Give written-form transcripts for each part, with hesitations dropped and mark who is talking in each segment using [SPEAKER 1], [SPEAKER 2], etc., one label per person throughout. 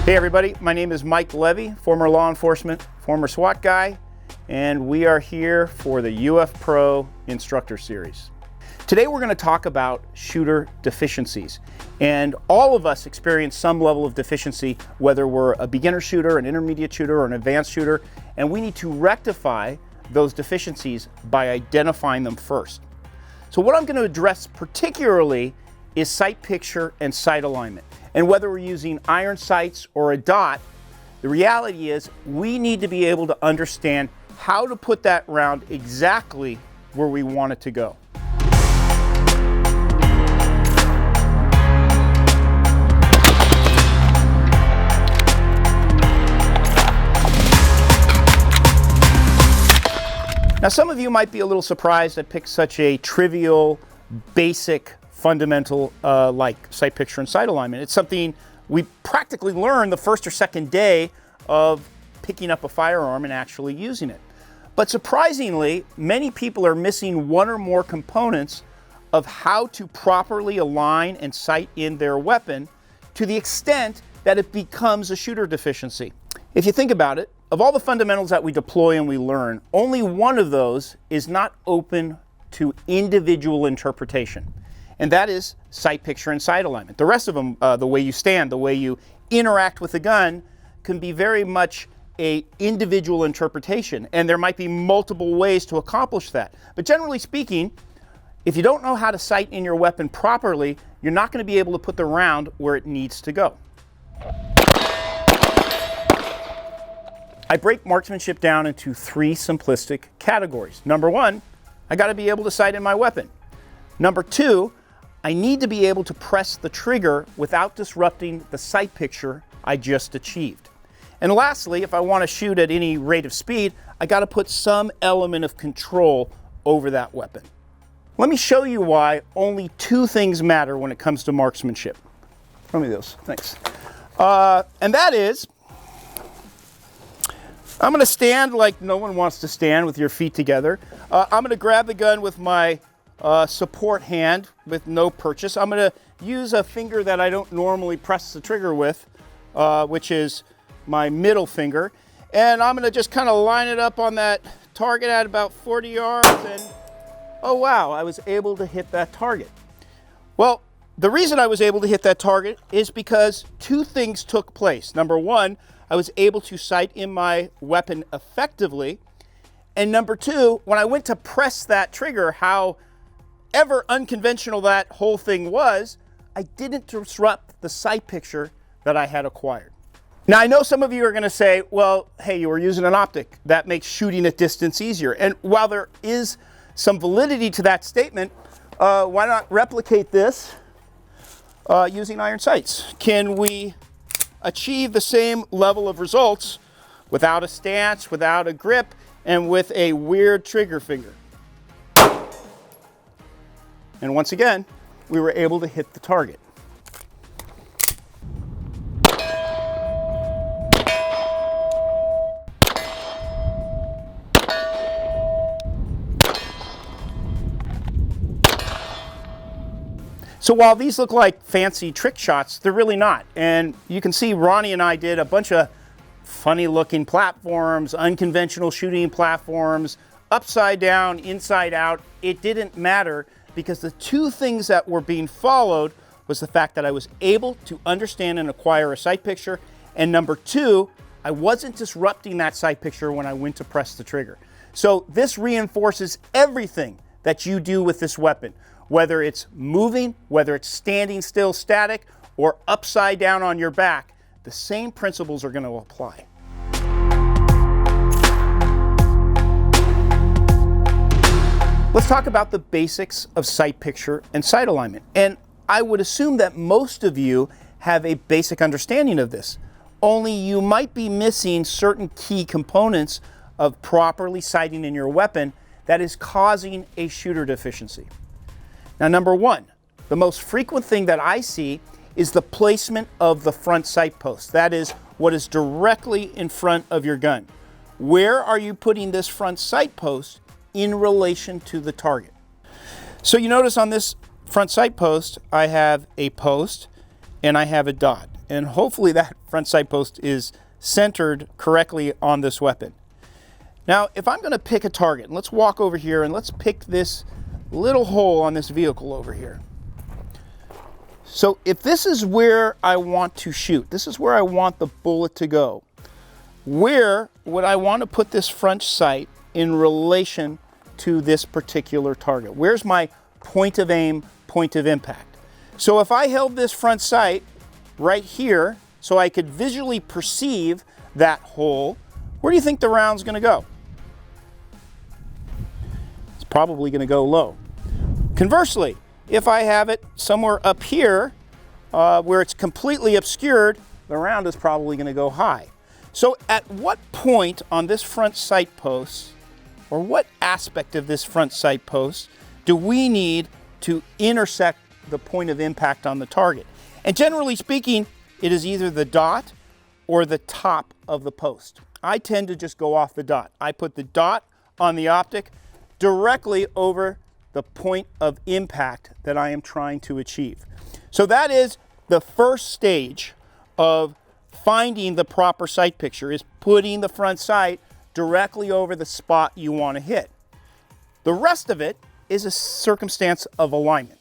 [SPEAKER 1] Hey everybody, my name is Mike Levy, former law enforcement, former SWAT guy, and we are here for the UF Pro Instructor Series. Today we're going to talk about shooter deficiencies. And all of us experience some level of deficiency, whether we're a beginner shooter, an intermediate shooter, or an advanced shooter, and we need to rectify those deficiencies by identifying them first. So what I'm going to address particularly is sight picture and sight alignment. And whether we're using iron sights or a dot, the reality is we need to be able to understand how to put that round exactly where we want it to go. Now, some of you might be a little surprised I picked such a trivial, basic, fundamental like sight picture and sight alignment. It's something we practically learn the first or second day of picking up a firearm and actually using it. But surprisingly, many people are missing one or more components of how to properly align and sight in their weapon to the extent that it becomes a shooter deficiency. If you think about it, of all the fundamentals that we deploy and we learn, only one of those is not open to individual interpretation. And that is sight picture and sight alignment. The rest of them, the way you stand, the way you interact with the gun, can be very much an individual interpretation. And there might be multiple ways to accomplish that. But generally speaking, if you don't know how to sight in your weapon properly, you're not going to be able to put the round where it needs to go. I break marksmanship down into three simplistic categories. Number one, I got to be able to sight in my weapon. Number two, I need to be able to press the trigger without disrupting the sight picture I just achieved. And lastly, if I want to shoot at any rate of speed, I got to put some element of control over that weapon. Let me show you why only two things matter when it comes to marksmanship. Throw me those, thanks. And that is, I'm going to stand like no one wants to stand with your feet together. I'm going to grab the gun with my support hand with no purchase. I'm going to use a finger that I don't normally press the trigger with, which is my middle finger. And I'm going to just kind of line it up on that target at about 40 yards. And oh wow, I was able to hit that target. Well, the reason I was able to hit that target is because two things took place. Number one, I was able to sight in my weapon effectively. And number two, when I went to press that trigger, however unconventional that whole thing was, I didn't disrupt the sight picture that I had acquired. Now, I know some of you are going to say, well, hey, you were using an optic. That makes shooting at distance easier. And while there is some validity to that statement, why not replicate this using iron sights? Can we achieve the same level of results without a stance, without a grip, and with a weird trigger finger? And once again, we were able to hit the target. So while these look like fancy trick shots, they're really not. And you can see Ronnie and I did a bunch of funny looking platforms, unconventional shooting platforms, upside down, inside out. It didn't matter because the two things that were being followed was the fact that I was able to understand and acquire a sight picture. And number two, I wasn't disrupting that sight picture when I went to press the trigger. So this reinforces everything that you do with this weapon. Whether it's moving, whether it's standing still static, or upside down on your back, the same principles are going to apply. Let's talk about the basics of sight picture and sight alignment. And I would assume that most of you have a basic understanding of this. Only you might be missing certain key components of properly sighting in your weapon that is causing a shooter deficiency. Now, number one, the most frequent thing that I see is the placement of the front sight post. That is what is directly in front of your gun. Where are you putting this front sight post in relation to the target? So you notice on this front sight post, I have a post and I have a dot. and hopefully that front sight post is centered correctly on this weapon. Now, if I'm going to pick a target, let's walk over here and let's pick this little hole on this vehicle over here. So if this is where I want to shoot, this is where I want the bullet to go, where would I want to put this front sight in relation to this particular target? Where's my point of aim, point of impact? So if I held this front sight right here so I could visually perceive that hole, where do you think the round's going to go? It's probably going to go low. Conversely, if I have it somewhere up here where it's completely obscured, the round is probably going to go high. So at what point on this front sight post, or what aspect of this front sight post, do we need to intersect the point of impact on the target? And generally speaking, it is either the dot or the top of the post. I tend to just go off the dot. I put the dot on the optic directly over the point of impact that I am trying to achieve. So that is the first stage of finding the proper sight picture, is putting the front sight directly over the spot you want to hit. The rest of it is a circumstance of alignment.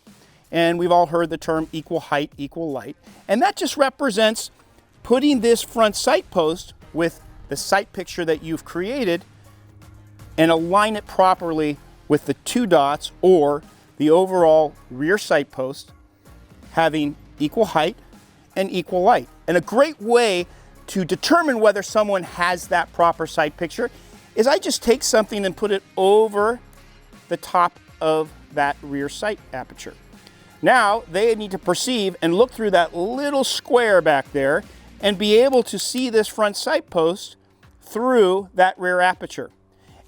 [SPEAKER 1] And we've all heard the term equal height, equal light. And that just represents putting this front sight post with the sight picture that you've created and align it properly with the two dots or the overall rear sight post having equal height and equal light. And a great way to determine whether someone has that proper sight picture is I just take something and put it over the top of that rear sight aperture. Now they need to perceive and look through that little square back there and be able to see this front sight post through that rear aperture.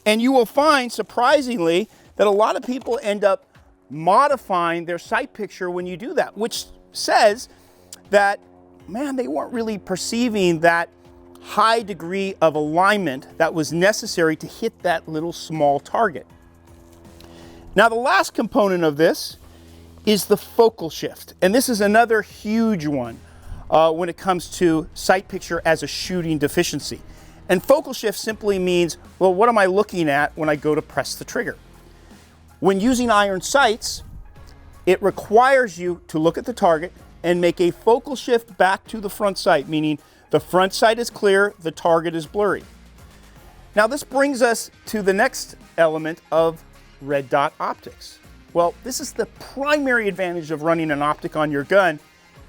[SPEAKER 1] And you will find, surprisingly, that a lot of people end up modifying their sight picture when you do that, which says that, man, they weren't really perceiving that high degree of alignment that was necessary to hit that little small target. Now, the last component of this is the focal shift. And this is another huge one when it comes to sight picture as a shooting deficiency. And focal shift simply means, well, what am I looking at when I go to press the trigger? When using iron sights, it requires you to look at the target and make a focal shift back to the front sight, meaning the front sight is clear, the target is blurry. Now this brings us to the next element of red dot optics. Well, this is the primary advantage of running an optic on your gun,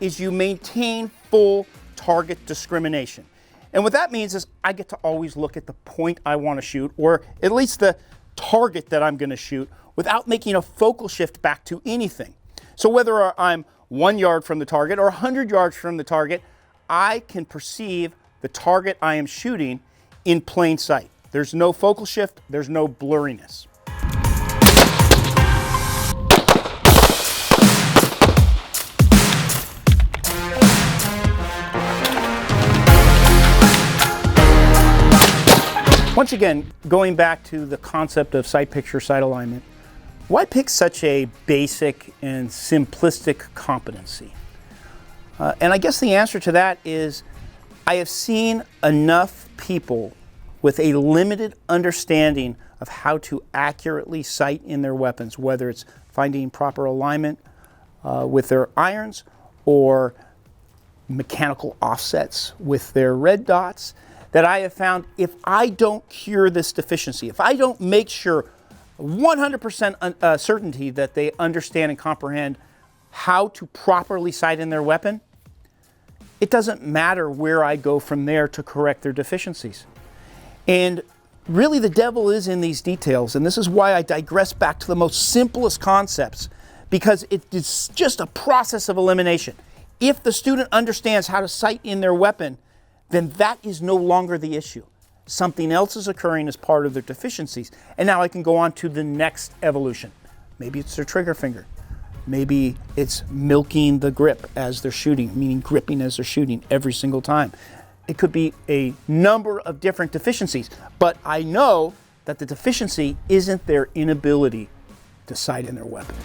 [SPEAKER 1] is you maintain full target discrimination. And what that means is I get to always look at the point I want to shoot, or at least the target that I'm going to shoot, without making a focal shift back to anything. So whether I'm 1 yard from the target or 100 yards from the target, I can perceive the target I am shooting in plain sight. There's no focal shift, there's no blurriness. Once again, going back to the concept of sight picture, sight alignment, why pick such a basic and simplistic competency? And I guess the answer to that is I have seen enough people with a limited understanding of how to accurately sight in their weapons, whether it's finding proper alignment with their irons or mechanical offsets with their red dots, that I have found if I don't cure this deficiency, if I don't make sure 100% certainty that they understand and comprehend how to properly sight in their weapon, it doesn't matter where I go from there to correct their deficiencies. And really the devil is in these details, and this is why I digress back to the most simplest concepts, because it is just a process of elimination. If the student understands how to sight in their weapon, then that is no longer the issue. Something else is occurring as part of their deficiencies. And now I can go on to the next evolution. Maybe it's their trigger finger. Maybe it's milking the grip as they're shooting, meaning gripping as they're shooting every single time. It could be a number of different deficiencies, but I know that the deficiency isn't their inability to sight in their weapon.